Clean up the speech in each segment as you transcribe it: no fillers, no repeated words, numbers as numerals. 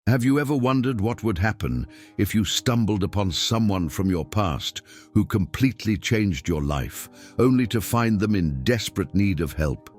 Have you ever wondered what would happen if you stumbled upon someone from your past who completely changed your life, only to find them in desperate need of help?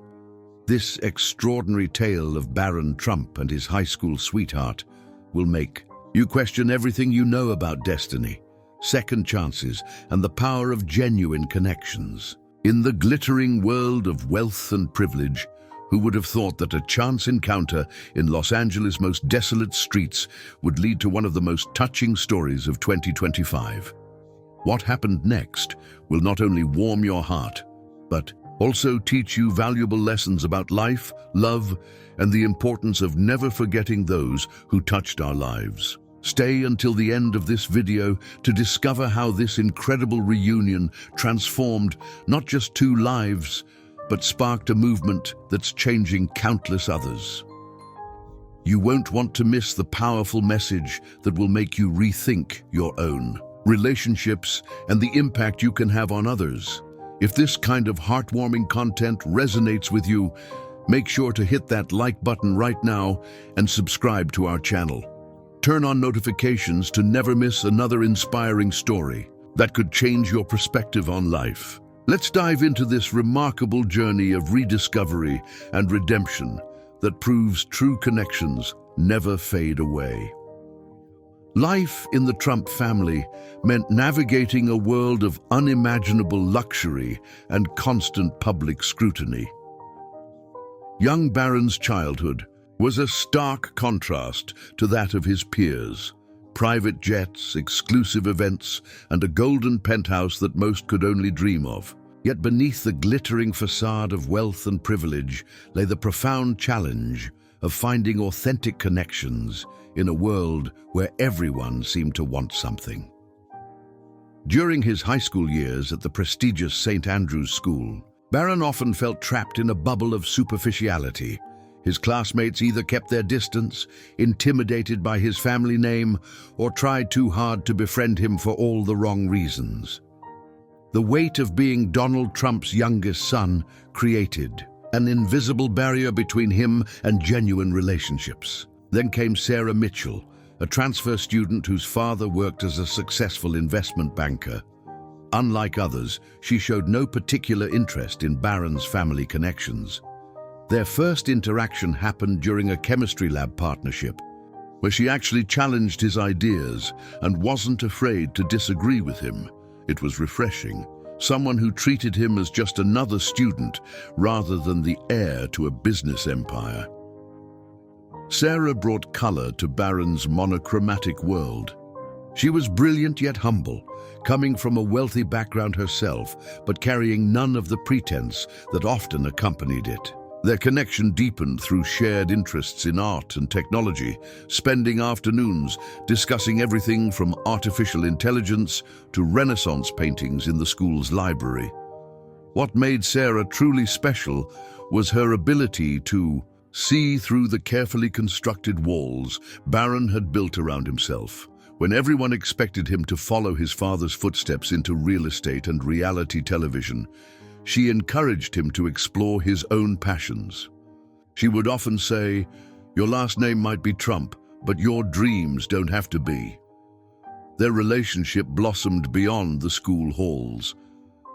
This extraordinary tale of Barron Trump and his high school sweetheart will make you question everything you know about destiny, second chances, and the power of genuine connections. In the glittering world of wealth and privilege, who would have thought that a chance encounter in Los Angeles' most desolate streets would lead to one of the most touching stories of 2025? What happened next will not only warm your heart, but also teach you valuable lessons about life, love, and the importance of never forgetting those who touched our lives. Stay until the end of this video to discover how this incredible reunion transformed not just two lives, but sparked a movement that's changing countless others. You won't want to miss the powerful message that will make you rethink your own relationships and the impact you can have on others. If this kind of heartwarming content resonates with you, make sure to hit that like button right now and subscribe to our channel. Turn on notifications to never miss another inspiring story that could change your perspective on life. Let's dive into this remarkable journey of rediscovery and redemption that proves true connections never fade away. Life in the Trump family meant navigating a world of unimaginable luxury and constant public scrutiny. Young Barron's childhood was a stark contrast to that of his peers. Private jets, exclusive events, and a golden penthouse that most could only dream of. Yet beneath the glittering facade of wealth and privilege lay the profound challenge of finding authentic connections in a world where everyone seemed to want something. During his high school years at the prestigious St. Andrew's School, Barron often felt trapped in a bubble of superficiality. His classmates either kept their distance, intimidated by his family name, or tried too hard to befriend him for all the wrong reasons. The weight of being Donald Trump's youngest son created an invisible barrier between him and genuine relationships. Then came Sarah Mitchell, a transfer student whose father worked as a successful investment banker. Unlike others, she showed no particular interest in Barron's family connections. Their first interaction happened during a chemistry lab partnership, where she actually challenged his ideas and wasn't afraid to disagree with him. It was refreshing. Someone who treated him as just another student rather than the heir to a business empire. Sarah brought color to Barron's monochromatic world. She was brilliant yet humble, coming from a wealthy background herself, but carrying none of the pretense that often accompanied it. Their connection deepened through shared interests in art and technology, spending afternoons discussing everything from artificial intelligence to Renaissance paintings in the school's library. What made Sarah truly special was her ability to see through the carefully constructed walls Barron had built around himself. When everyone expected him to follow his father's footsteps into real estate and reality television, she encouraged him to explore his own passions. She would often say, "Your last name might be Trump, but your dreams don't have to be." Their relationship blossomed beyond the school halls.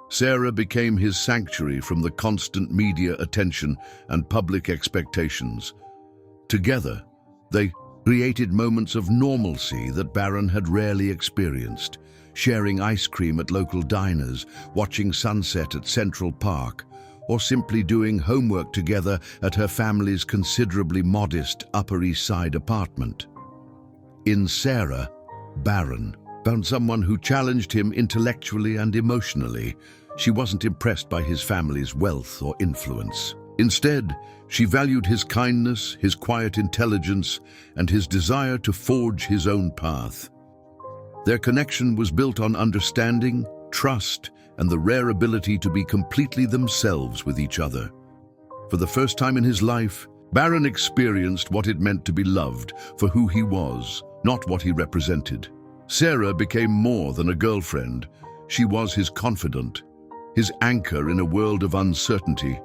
Sarah became his sanctuary from the constant media attention and public expectations. Together, they created moments of normalcy that Barron had rarely experienced. Sharing ice cream at local diners, watching sunset at Central Park, or simply doing homework together at her family's considerably modest Upper East Side apartment. In Sarah, Barron found someone who challenged him intellectually and emotionally. She wasn't impressed by his family's wealth or influence. Instead, she valued his kindness, his quiet intelligence, and his desire to forge his own path. Their connection was built on understanding, trust, and the rare ability to be completely themselves with each other. For the first time in his life, Barron experienced what it meant to be loved for who he was, not what he represented. Sarah became more than a girlfriend. She was his confidant, his anchor in a world of uncertainty,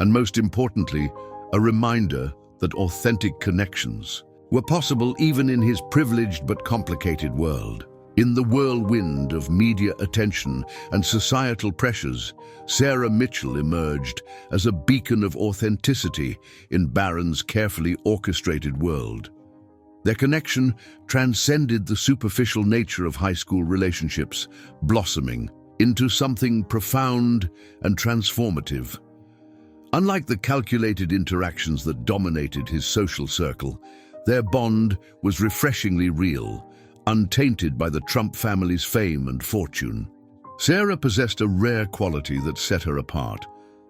and most importantly, a reminder that authentic connections were possible even in his privileged but complicated world. In the whirlwind of media attention and societal pressures, Sarah Mitchell emerged as a beacon of authenticity in Barron's carefully orchestrated world. Their connection transcended the superficial nature of high school relationships, blossoming into something profound and transformative. Unlike the calculated interactions that dominated his social circle, their bond was refreshingly real, untainted by the Trump family's fame and fortune. Sarah possessed a rare quality that set her apart,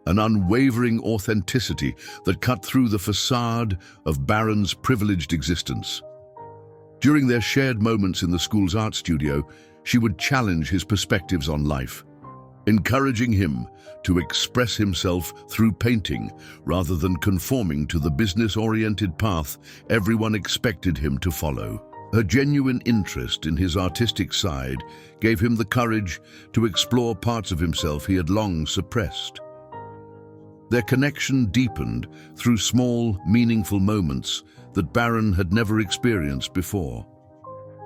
an unwavering authenticity that cut through the facade of Barron's privileged existence. During their shared moments in the school's art studio, she would challenge his perspectives on life, encouraging him to express himself through painting rather than conforming to the business-oriented path everyone expected him to follow. Her genuine interest in his artistic side gave him the courage to explore parts of himself he had long suppressed. Their connection deepened through small, meaningful moments that Barron had never experienced before.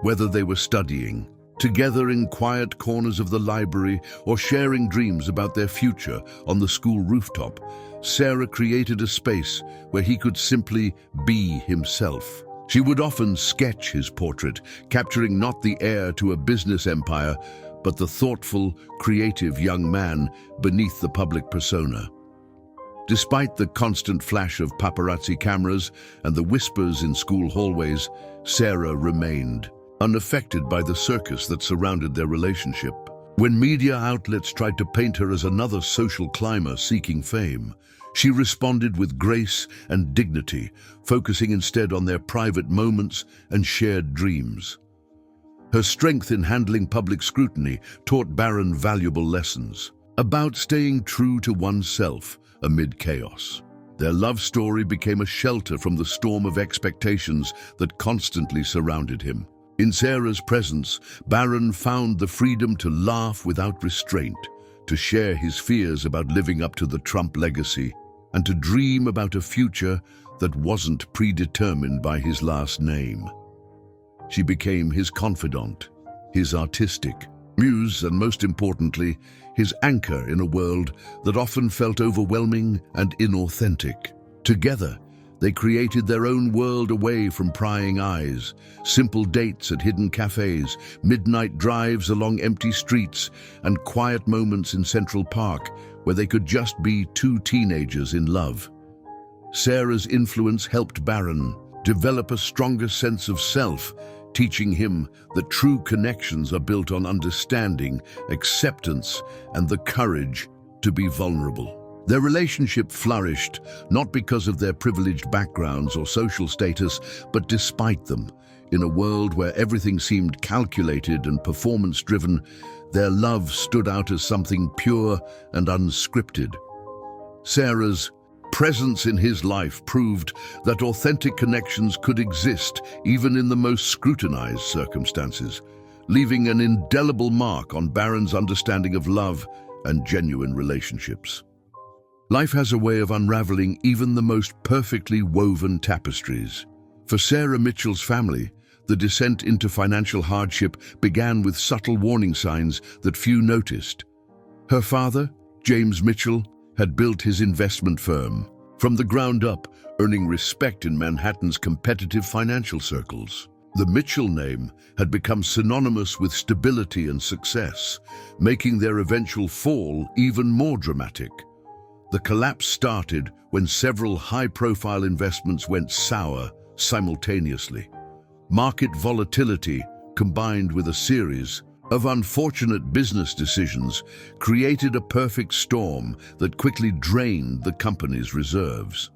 Whether they were studying together in quiet corners of the library or sharing dreams about their future on the school rooftop, Sarah created a space where he could simply be himself. She would often sketch his portrait, capturing not the heir to a business empire, but the thoughtful, creative young man beneath the public persona. Despite the constant flash of paparazzi cameras and the whispers in school hallways, Sarah remained unaffected by the circus that surrounded their relationship. When media outlets tried to paint her as another social climber seeking fame, she responded with grace and dignity, focusing instead on their private moments and shared dreams. Her strength in handling public scrutiny taught Barron valuable lessons about staying true to oneself amid chaos. Their love story became a shelter from the storm of expectations that constantly surrounded him. In Sarah's presence, Barron found the freedom to laugh without restraint, to share his fears about living up to the Trump legacy, and to dream about a future that wasn't predetermined by his last name. She became his confidant, his artistic muse, and most importantly, his anchor in a world that often felt overwhelming and inauthentic. Together, they created their own world away from prying eyes, simple dates at hidden cafes, midnight drives along empty streets, and quiet moments in Central Park where they could just be two teenagers in love. Sarah's influence helped Barron develop a stronger sense of self, teaching him that true connections are built on understanding, acceptance, and the courage to be vulnerable. Their relationship flourished not because of their privileged backgrounds or social status, but despite them. In a world where everything seemed calculated and performance-driven, their love stood out as something pure and unscripted. Sarah's presence in his life proved that authentic connections could exist even in the most scrutinized circumstances, leaving an indelible mark on Barron's understanding of love and genuine relationships. Life has a way of unraveling even the most perfectly woven tapestries. For Sarah Mitchell's family, the descent into financial hardship began with subtle warning signs that few noticed. Her father, James Mitchell, had built his investment firm from the ground up, earning respect in Manhattan's competitive financial circles. The Mitchell name had become synonymous with stability and success, making their eventual fall even more dramatic. The collapse started when several high-profile investments went sour simultaneously. Market volatility, combined with a series of unfortunate business decisions, created a perfect storm that quickly drained the company's reserves.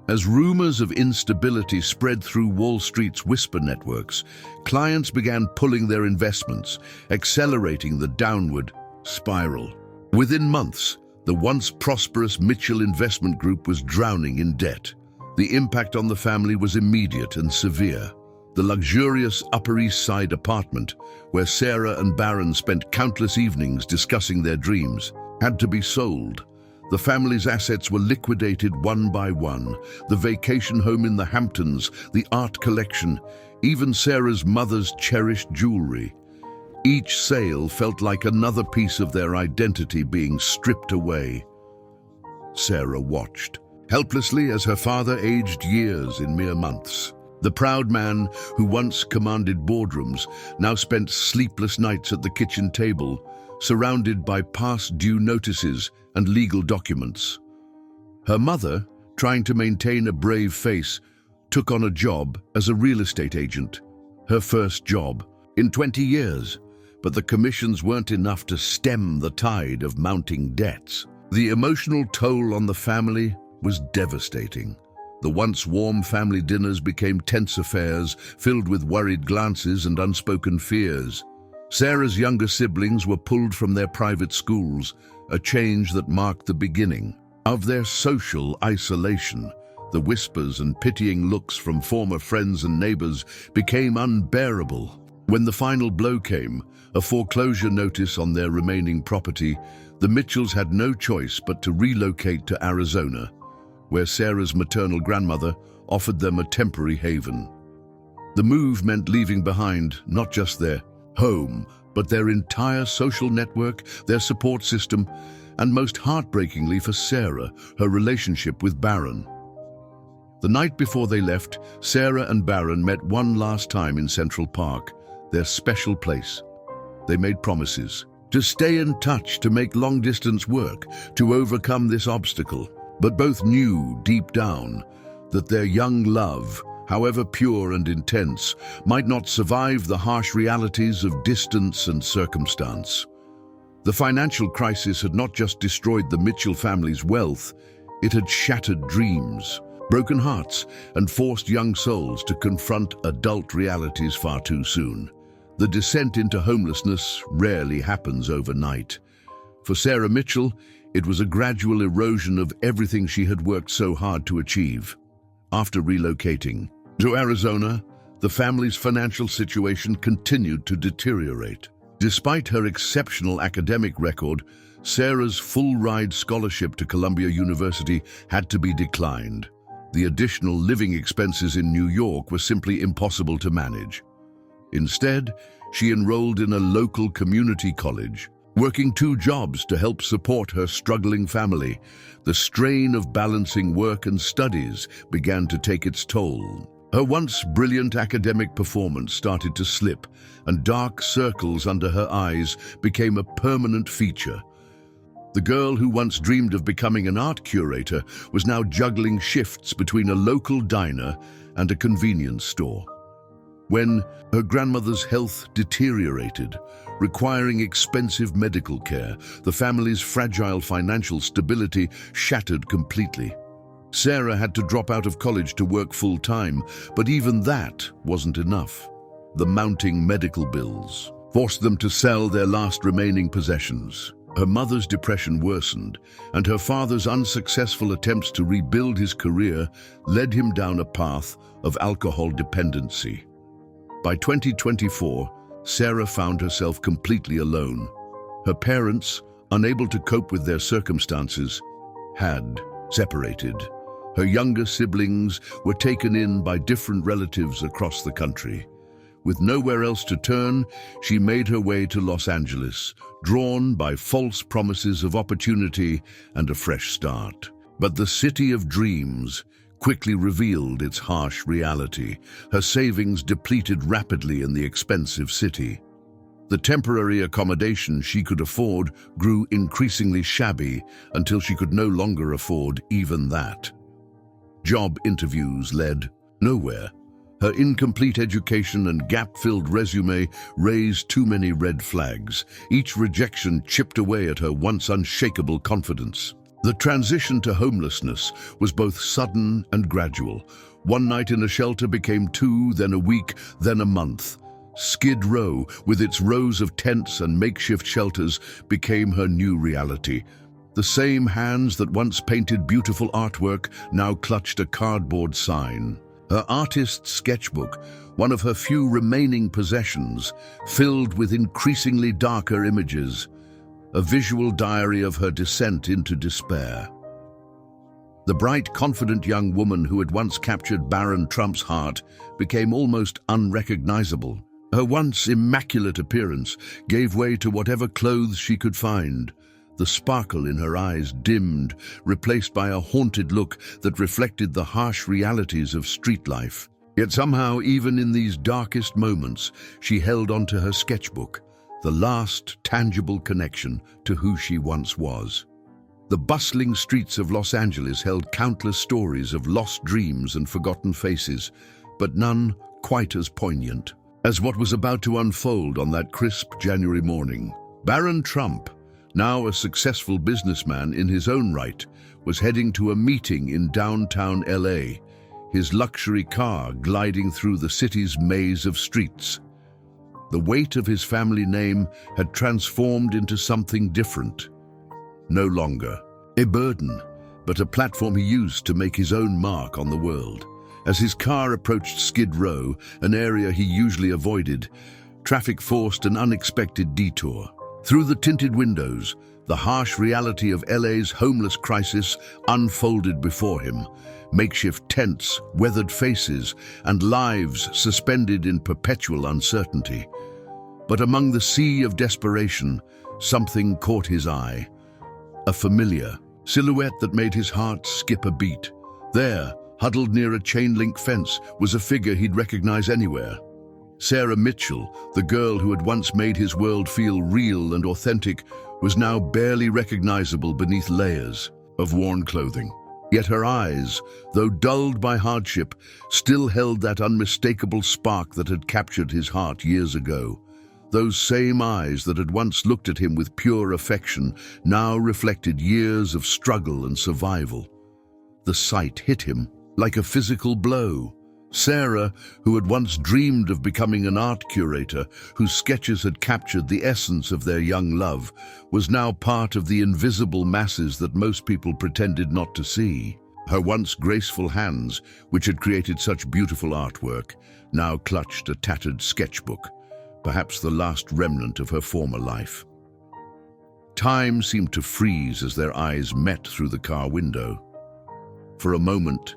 As rumors of instability spread through Wall Street's whisper networks, clients began pulling their investments, accelerating the downward spiral. Within months, the once prosperous Mitchell Investment Group was drowning in debt. The impact on the family was immediate and severe. The luxurious Upper East Side apartment, where Sarah and Barron spent countless evenings discussing their dreams, had to be sold. The family's assets were liquidated one by one. The vacation home in the Hamptons, the art collection, even Sarah's mother's cherished jewelry. Each sale felt like another piece of their identity being stripped away. Sarah watched, helplessly, as her father aged years in mere months. The proud man who once commanded boardrooms now spent sleepless nights at the kitchen table, surrounded by past due notices and legal documents. Her mother, trying to maintain a brave face, took on a job as a real estate agent, her first job in 20 years. But the commissions weren't enough to stem the tide of mounting debts. The emotional toll on the family was devastating. The once warm family dinners became tense affairs, filled with worried glances and unspoken fears. Sarah's younger siblings were pulled from their private schools, a change that marked the beginning of their social isolation. The whispers and pitying looks from former friends and neighbors became unbearable. When the final blow came, a foreclosure notice on their remaining property, the Mitchells had no choice but to relocate to Arizona, where Sarah's maternal grandmother offered them a temporary haven. The move meant leaving behind not just their home, but their entire social network, their support system, and most heartbreakingly for Sarah, her relationship with Barron. The night before they left, Sarah and Barron met one last time in Central Park, their special place. They made promises to stay in touch, to make long-distance work, to overcome this obstacle. But both knew deep down that their young love, however pure and intense, might not survive the harsh realities of distance and circumstance. The financial crisis had not just destroyed the Mitchell family's wealth, it had shattered dreams, broken hearts, and forced young souls to confront adult realities far too soon. The descent into homelessness rarely happens overnight. For Sarah Mitchell, it was a gradual erosion of everything she had worked so hard to achieve. After relocating to Arizona, the family's financial situation continued to deteriorate. Despite her exceptional academic record, Sarah's full-ride scholarship to Columbia University had to be declined. The additional living expenses in New York were simply impossible to manage. Instead, she enrolled in a local community college, working 2 jobs to help support her struggling family. The strain of balancing work and studies began to take its toll. Her once brilliant academic performance started to slip, and dark circles under her eyes became a permanent feature. The girl who once dreamed of becoming an art curator was now juggling shifts between a local diner and a convenience store. When her grandmother's health deteriorated, requiring expensive medical care, the family's fragile financial stability shattered completely. Sarah had to drop out of college to work full-time, but even that wasn't enough. The mounting medical bills forced them to sell their last remaining possessions. Her mother's depression worsened, and her father's unsuccessful attempts to rebuild his career led him down a path of alcohol dependency. By 2024, Sarah found herself completely alone. Her parents, unable to cope with their circumstances, had separated. Her younger siblings were taken in by different relatives across the country. With nowhere else to turn, she made her way to Los Angeles, drawn by false promises of opportunity and a fresh start. But the city of dreams quickly revealed its harsh reality. Her savings depleted rapidly in the expensive city. The temporary accommodation she could afford grew increasingly shabby until she could no longer afford even that. Job interviews led nowhere. Her incomplete education and gap-filled resume raised too many red flags. Each rejection chipped away at her once unshakable confidence. The transition to homelessness was both sudden and gradual. One night in a shelter became 2, then a week, then a month. Skid Row, with its rows of tents and makeshift shelters, became her new reality. The same hands that once painted beautiful artwork now clutched a cardboard sign. Her artist's sketchbook, one of her few remaining possessions, filled with increasingly darker images. a visual diary of her descent into despair. The bright, confident young woman who had once captured Barron Trump's heart became almost unrecognizable. Her once immaculate appearance gave way to whatever clothes she could find. The sparkle in her eyes dimmed, replaced by a haunted look that reflected the harsh realities of street life. Yet somehow, even in these darkest moments, she held onto her sketchbook, the last tangible connection to who she once was. The bustling streets of Los Angeles held countless stories of lost dreams and forgotten faces, but none quite as poignant as what was about to unfold on that crisp January morning. Barron Trump, now a successful businessman in his own right, was heading to a meeting in downtown LA, his luxury car gliding through the city's maze of streets. The weight of his family name had transformed into something different. No longer a burden, but a platform he used to make his own mark on the world. As his car approached Skid Row, an area he usually avoided, traffic forced an unexpected detour. Through the tinted windows, the harsh reality of LA's homeless crisis unfolded before him. Makeshift tents, weathered faces, and lives suspended in perpetual uncertainty. But among the sea of desperation, something caught his eye. A familiar silhouette that made his heart skip a beat. There, huddled near a chain-link fence, was a figure he'd recognize anywhere. Sarah Mitchell, the girl who had once made his world feel real and authentic, was now barely recognizable beneath layers of worn clothing. Yet her eyes, though dulled by hardship, still held that unmistakable spark that had captured his heart years ago. Those same eyes that had once looked at him with pure affection now reflected years of struggle and survival. The sight hit him like a physical blow. Sarah, who had once dreamed of becoming an art curator, whose sketches had captured the essence of their young love, was now part of the invisible masses that most people pretended not to see. Her once graceful hands, which had created such beautiful artwork, now clutched a tattered sketchbook, perhaps the last remnant of her former life. Time seemed to freeze as their eyes met through the car window. For a moment,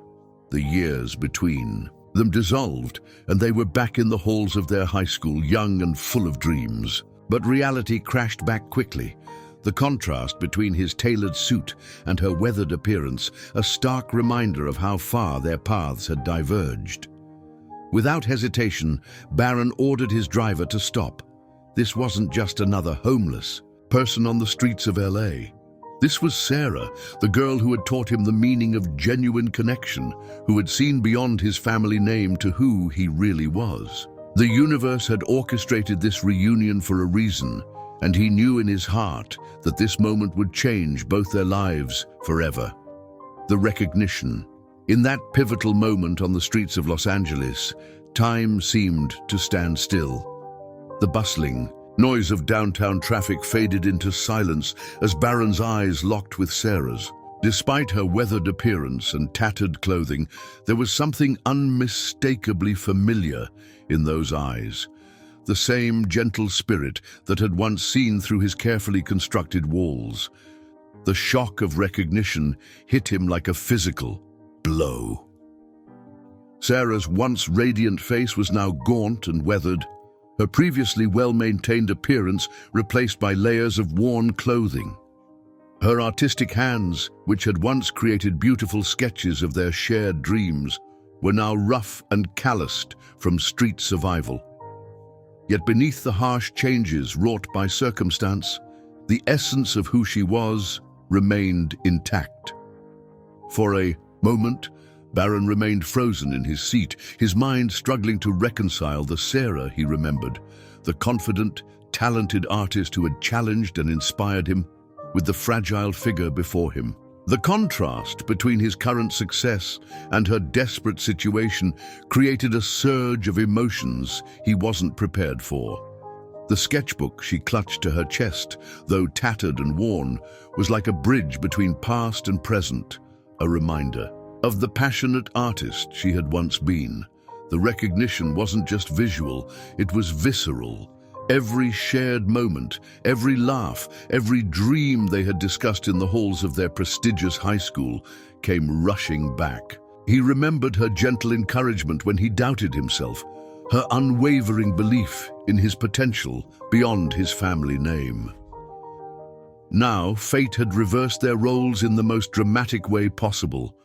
the years between them dissolved, and they were back in the halls of their high school, young and full of dreams. But reality crashed back quickly. The contrast between his tailored suit and her weathered appearance, a stark reminder of how far their paths had diverged. Without hesitation, Barron ordered his driver to stop. This wasn't just another homeless person on the streets of LA. This was Sarah, the girl who had taught him the meaning of genuine connection, who had seen beyond his family name to who he really was. The universe had orchestrated this reunion for a reason, and he knew in his heart that this moment would change both their lives forever. The recognition. In that pivotal moment on the streets of Los Angeles, time seemed to stand still. The bustling noise of downtown traffic faded into silence as Barron's eyes locked with Sarah's. Despite her weathered appearance and tattered clothing, there was something unmistakably familiar in those eyes. The same gentle spirit that had once seen through his carefully constructed walls. The shock of recognition hit him like a physical blow. Sarah's once radiant face was now gaunt and weathered, her previously well-maintained appearance replaced by layers of worn clothing. Her artistic hands, which had once created beautiful sketches of their shared dreams, were now rough and calloused from street survival. Yet beneath the harsh changes wrought by circumstance, the essence of who she was remained intact. For a moment, Barron remained frozen in his seat, his mind struggling to reconcile the Sarah he remembered, the confident, talented artist who had challenged and inspired him, with the fragile figure before him. The contrast between his current success and her desperate situation created a surge of emotions he wasn't prepared for. The sketchbook she clutched to her chest, though tattered and worn, was like a bridge between past and present, a reminder of the passionate artist she had once been. The recognition wasn't just visual, it was visceral, Every shared moment, every laugh, every dream they had discussed in the halls of their prestigious high school came rushing back. He remembered her gentle encouragement when he doubted himself, her unwavering belief in his potential beyond his family name. Now, fate had reversed their roles in the most dramatic way possible.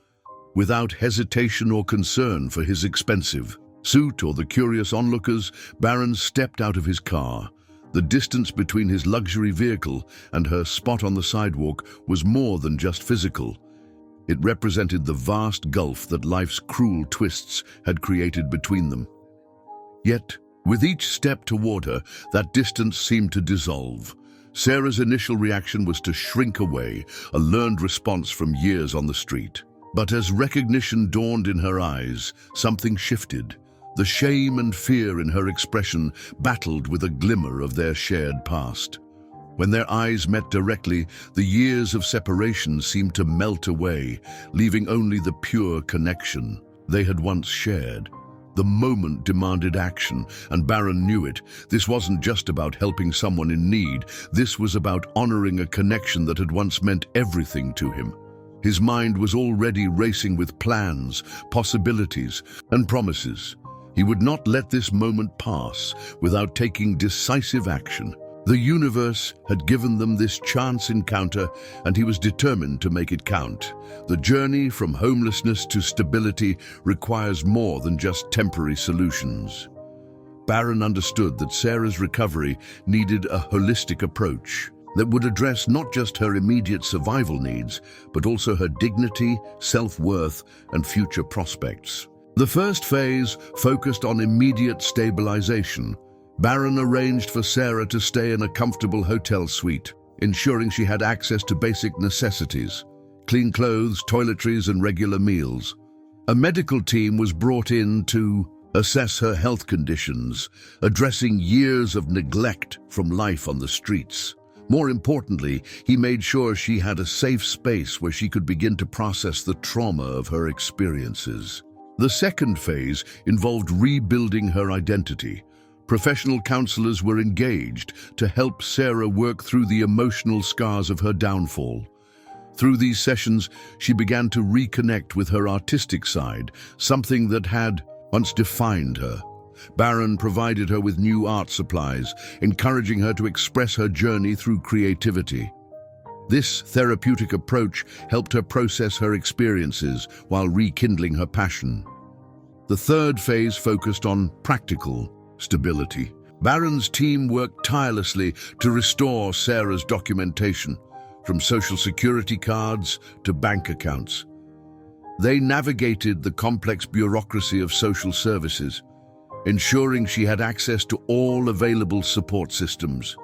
Without hesitation or concern for his expensive suit or the curious onlookers, Barron stepped out of his car. The distance between his luxury vehicle and her spot on the sidewalk was more than just physical. It represented the vast gulf that life's cruel twists had created between them. Yet, with each step toward her, that distance seemed to dissolve. Sarah's initial reaction was to shrink away, a learned response from years on the street. But as recognition dawned in her eyes, something shifted. The shame and fear in her expression battled with a glimmer of their shared past. When their eyes met directly, the years of separation seemed to melt away, leaving only the pure connection they had once shared. The moment demanded action, and Barron knew it. This wasn't just about helping someone in need. This was about honoring a connection that had once meant everything to him. His mind was already racing with plans, possibilities, and promises. He would not let this moment pass without taking decisive action. The universe had given them this chance encounter, and he was determined to make it count. The journey from homelessness to stability requires more than just temporary solutions. Barron understood that Sarah's recovery needed a holistic approach that would address not just her immediate survival needs, but also her dignity, self-worth, and future prospects. The first phase focused on immediate stabilization. Barron arranged for Sarah to stay in a comfortable hotel suite, ensuring she had access to basic necessities, clean clothes, toiletries, and regular meals. A medical team was brought in to assess her health conditions, addressing years of neglect from life on the streets. More importantly, he made sure she had a safe space where she could begin to process the trauma of her experiences. The second phase involved rebuilding her identity. Professional counselors were engaged to help Sarah work through the emotional scars of her downfall. Through these sessions, she began to reconnect with her artistic side, something that had once defined her. Barron provided her with new art supplies, encouraging her to express her journey through creativity. This therapeutic approach helped her process her experiences while rekindling her passion. The third phase focused on practical stability. Barron's team worked tirelessly to restore Sarah's documentation, from social security cards to bank accounts. They navigated the complex bureaucracy of social services, ensuring she had access to all available support systems.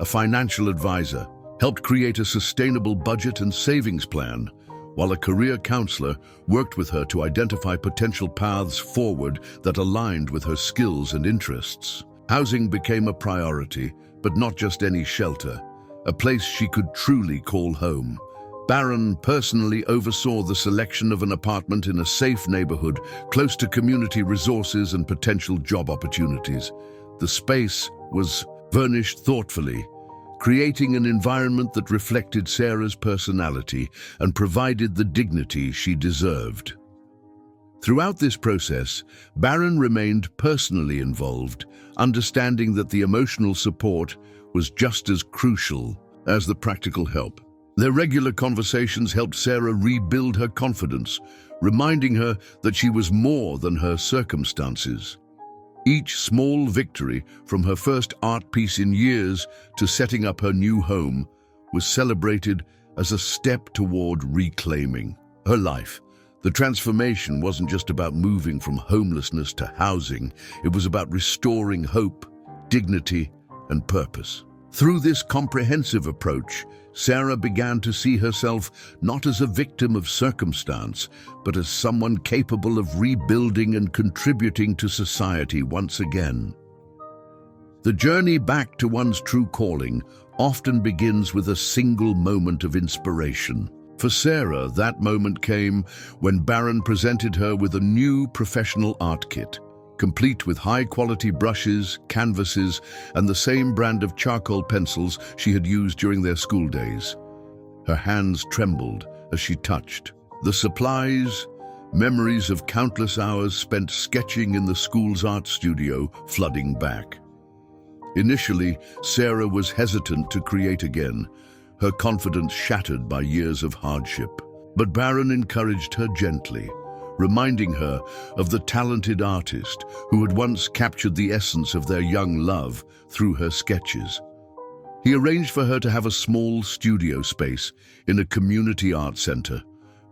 A financial advisor helped create a sustainable budget and savings plan, while a career counselor worked with her to identify potential paths forward that aligned with her skills and interests. Housing became a priority, but not just any shelter, a place she could truly call home. Barron personally oversaw the selection of an apartment in a safe neighborhood close to community resources and potential job opportunities. The space was furnished thoughtfully, creating an environment that reflected Sarah's personality and provided the dignity she deserved. Throughout this process, Barron remained personally involved, understanding that the emotional support was just as crucial as the practical help. Their regular conversations helped Sarah rebuild her confidence, reminding her that she was more than her circumstances. Each small victory, from her first art piece in years to setting up her new home, was celebrated as a step toward reclaiming her life. The transformation wasn't just about moving from homelessness to housing, it was about restoring hope, dignity, and purpose. Through this comprehensive approach, Sarah began to see herself not as a victim of circumstance, but as someone capable of rebuilding and contributing to society once again. The journey back to one's true calling often begins with a single moment of inspiration. For Sarah, that moment came when Barron presented her with a new professional art kit, complete with high-quality brushes, canvases, and the same brand of charcoal pencils she had used during their school days. Her hands trembled as she touched the supplies. Memories of countless hours spent sketching in the school's art studio flooding back. Initially, Sarah was hesitant to create again, her confidence shattered by years of hardship. But Barron encouraged her gently, reminding her of the talented artist who had once captured the essence of their young love through her sketches. He arranged for her to have a small studio space in a community art center,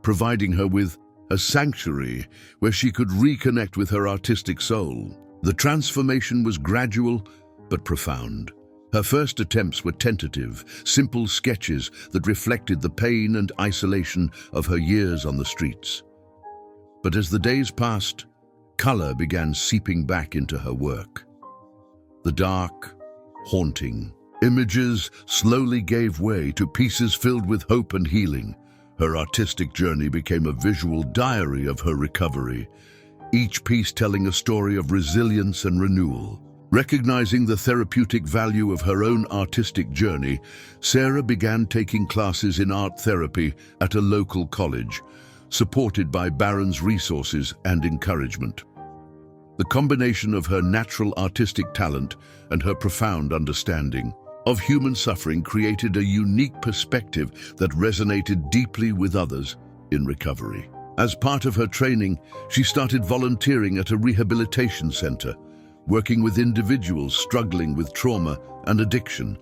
providing her with a sanctuary where she could reconnect with her artistic soul. The transformation was gradual but profound. Her first attempts were tentative, simple sketches that reflected the pain and isolation of her years on the streets. But as the days passed, color began seeping back into her work. The dark, haunting images slowly gave way to pieces filled with hope and healing. Her artistic journey became a visual diary of her recovery, each piece telling a story of resilience and renewal. Recognizing the therapeutic value of her own artistic journey, Sarah began taking classes in art therapy at a local college, supported by Barron's resources and encouragement. The combination of her natural artistic talent and her profound understanding of human suffering created a unique perspective that resonated deeply with others in recovery. As part of her training, she started volunteering at a rehabilitation center, working with individuals struggling with trauma and addiction.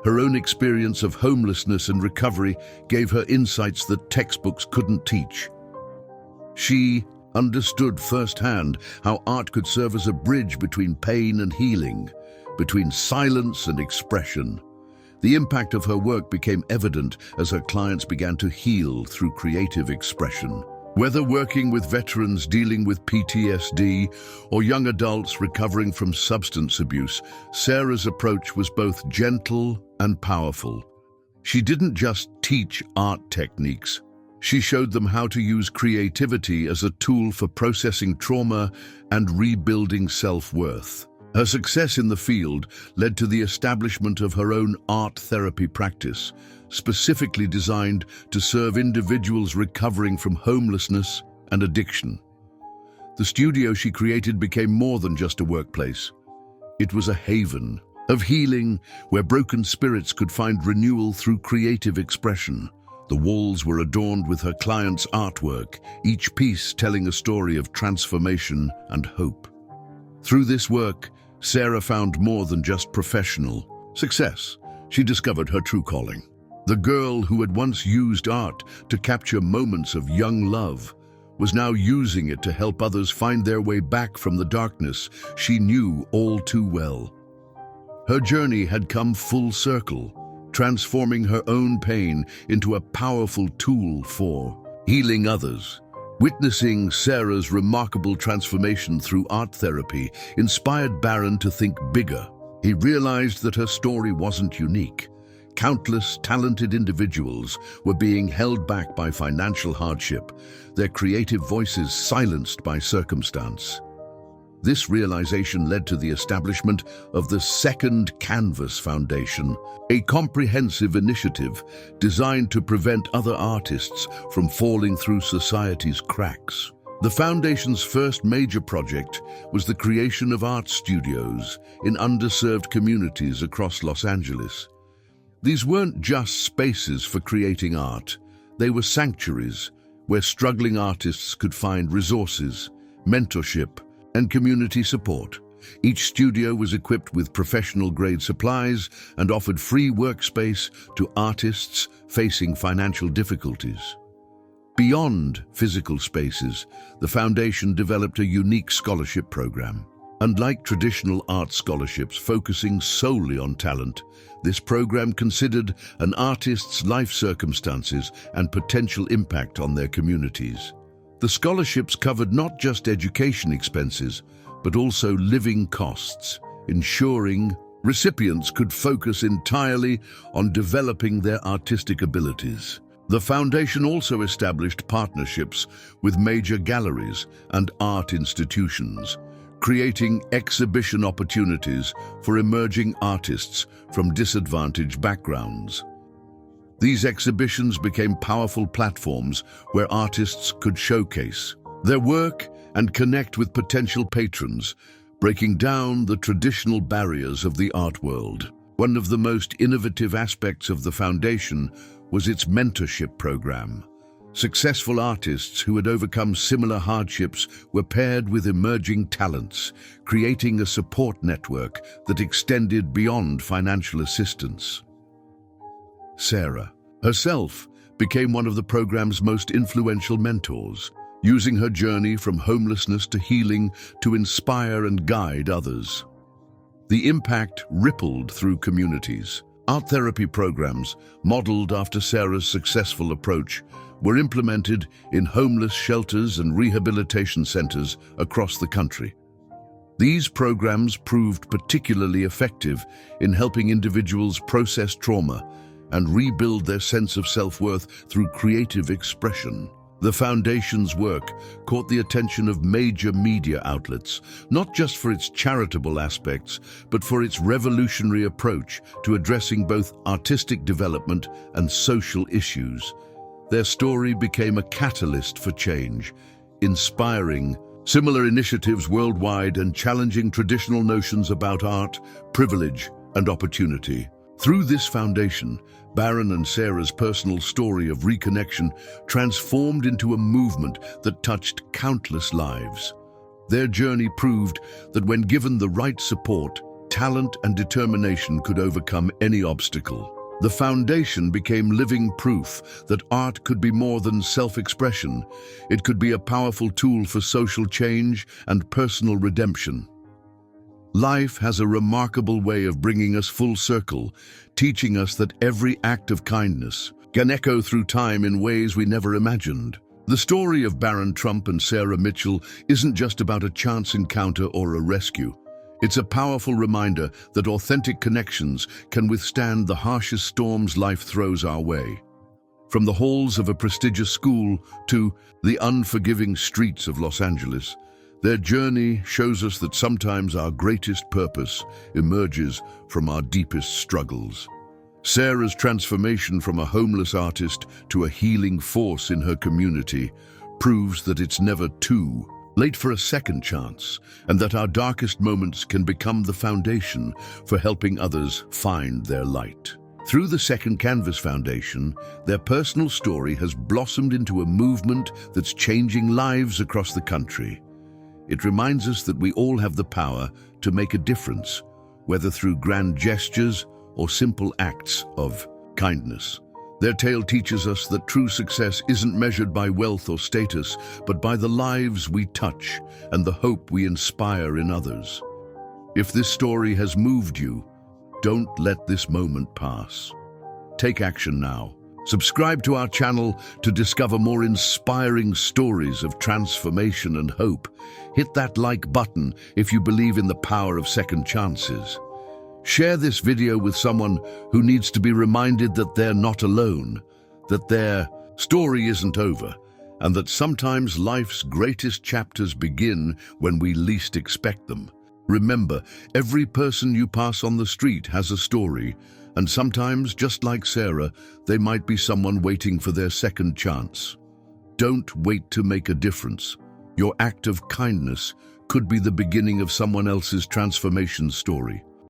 Her own experience of homelessness and recovery gave her insights that textbooks couldn't teach. She understood firsthand how art could serve as a bridge between pain and healing, between silence and expression. The impact of her work became evident as her clients began to heal through creative expression. Whether working with veterans dealing with PTSD or young adults recovering from substance abuse, Sarah's approach was both gentle and powerful. She didn't just teach art techniques. She showed them how to use creativity as a tool for processing trauma and rebuilding self-worth. Her success in the field led to the establishment of her own art therapy practice, specifically designed to serve individuals recovering from homelessness and addiction. The studio she created became more than just a workplace. It was a haven of healing where broken spirits could find renewal through creative expression. The walls were adorned with her clients' artwork, each piece telling a story of transformation and hope. Through this work, Sarah found more than just professional success. She discovered her true calling. The girl who had once used art to capture moments of young love was now using it to help others find their way back from the darkness she knew all too well. Her journey had come full circle, transforming her own pain into a powerful tool for healing others. Witnessing Sarah's remarkable transformation through art therapy inspired Barron to think bigger. He realized that her story wasn't unique. Countless talented individuals were being held back by financial hardship, their creative voices silenced by circumstance. This realization led to the establishment of the Second Canvas Foundation, a comprehensive initiative designed to prevent other artists from falling through society's cracks. The foundation's first major project was the creation of art studios in underserved communities across Los Angeles. These weren't just spaces for creating art, they were sanctuaries where struggling artists could find resources, mentorship, and community support. Each studio was equipped with professional-grade supplies and offered free workspace to artists facing financial difficulties. Beyond physical spaces, the foundation developed a unique scholarship program. Unlike traditional art scholarships focusing solely on talent, this program considered an artist's life circumstances and potential impact on their communities. The scholarships covered not just education expenses, but also living costs, ensuring recipients could focus entirely on developing their artistic abilities. The foundation also established partnerships with major galleries and art institutions, creating exhibition opportunities for emerging artists from disadvantaged backgrounds. These exhibitions became powerful platforms where artists could showcase their work and connect with potential patrons, breaking down the traditional barriers of the art world. One of the most innovative aspects of the foundation was its mentorship program. Successful artists who had overcome similar hardships were paired with emerging talents, creating a support network that extended beyond financial assistance. Sarah herself became one of the program's most influential mentors, using her journey from homelessness to healing to inspire and guide others. The impact rippled through communities. Art therapy programs, modeled after Sarah's successful approach, were implemented in homeless shelters and rehabilitation centers across the country. These programs proved particularly effective in helping individuals process trauma and rebuild their sense of self-worth through creative expression. The Foundation's work caught the attention of major media outlets, not just for its charitable aspects, but for its revolutionary approach to addressing both artistic development and social issues. Their story became a catalyst for change, inspiring similar initiatives worldwide and challenging traditional notions about art, privilege, and opportunity. Through this foundation, Barron and Sarah's personal story of reconnection transformed into a movement that touched countless lives. Their journey proved that when given the right support, talent and determination could overcome any obstacle. The foundation became living proof that art could be more than self-expression. It could be a powerful tool for social change and personal redemption. Life has a remarkable way of bringing us full circle, teaching us that every act of kindness can echo through time in ways we never imagined. The story of Barron Trump and Sarah Mitchell isn't just about a chance encounter or a rescue. It's a powerful reminder that authentic connections can withstand the harshest storms life throws our way. From the halls of a prestigious school to the unforgiving streets of Los Angeles, their journey shows us that sometimes our greatest purpose emerges from our deepest struggles. Sarah's transformation from a homeless artist to a healing force in her community proves that it's never too late for a second chance, and that our darkest moments can become the foundation for helping others find their light. Through the Second Canvas Foundation, their personal story has blossomed into a movement that's changing lives across the country. It reminds us that we all have the power to make a difference, whether through grand gestures or simple acts of kindness. Their tale teaches us that true success isn't measured by wealth or status, but by the lives we touch and the hope we inspire in others. If this story has moved you, don't let this moment pass. Take action now. Subscribe to our channel to discover more inspiring stories of transformation and hope. Hit that like button if you believe in the power of second chances. Share this video with someone who needs to be reminded that they're not alone, that their story isn't over, and that sometimes life's greatest chapters begin when we least expect them. Remember, every person you pass on the street has a story, and sometimes, just like Sarah, they might be someone waiting for their second chance. Don't wait to make a difference. Your act of kindness could be the beginning of someone else's transformation story.